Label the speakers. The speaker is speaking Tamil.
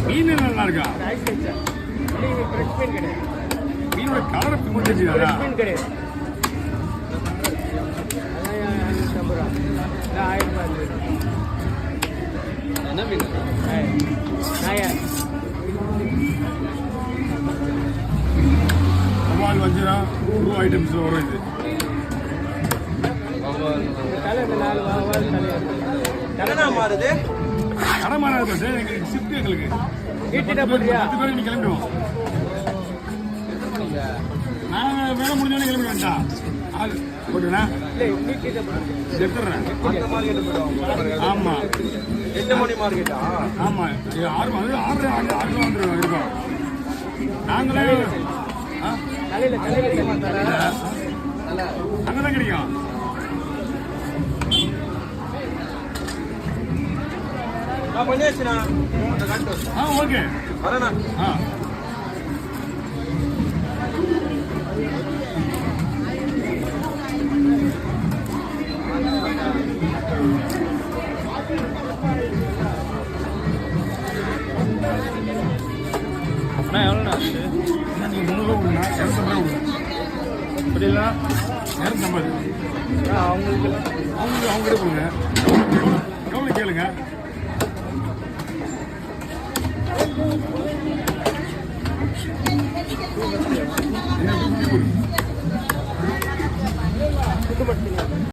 Speaker 1: மீன் நல்லா இருக்கா? மீனோட கலரை பிடிச்சிருக்கா?
Speaker 2: என்ன மீன்?
Speaker 1: சவால் வஞ்சிரம் டூ ஐட்டம்ஸ் வரும். இது
Speaker 2: கடனா மாறுது.
Speaker 1: கடை மாறாது சார். எங்களுக்கு ஷிஃப்ட் எங்களுக்கு 10 பேர் நீ கிளம்பிடுவோம். நாங்கள் வேலை முடிஞ்சோடனே கிளம்பி வேண்டாம். ஆள் போட்டுண்ணா எடுத்துடுறேன். ஆமாம்
Speaker 2: 8 மணி மார்க்கெட்டா?
Speaker 1: ஆமாம் 6 வந்துடும் இருக்கோம். நாங்களே அங்கே தான் கிடைக்கும்.
Speaker 2: பண்ணியாச்சுண்ணா.
Speaker 1: ஓகே
Speaker 2: வரேண்ணா.
Speaker 1: எவ்வளோண்ணா நீங்கள் 300 கொடுங்க. 250 கொடுங்க. புரியல? 250 அவங்ககிட்ட கொடுங்க. எவ்வளோ கேளுங்க. என்ன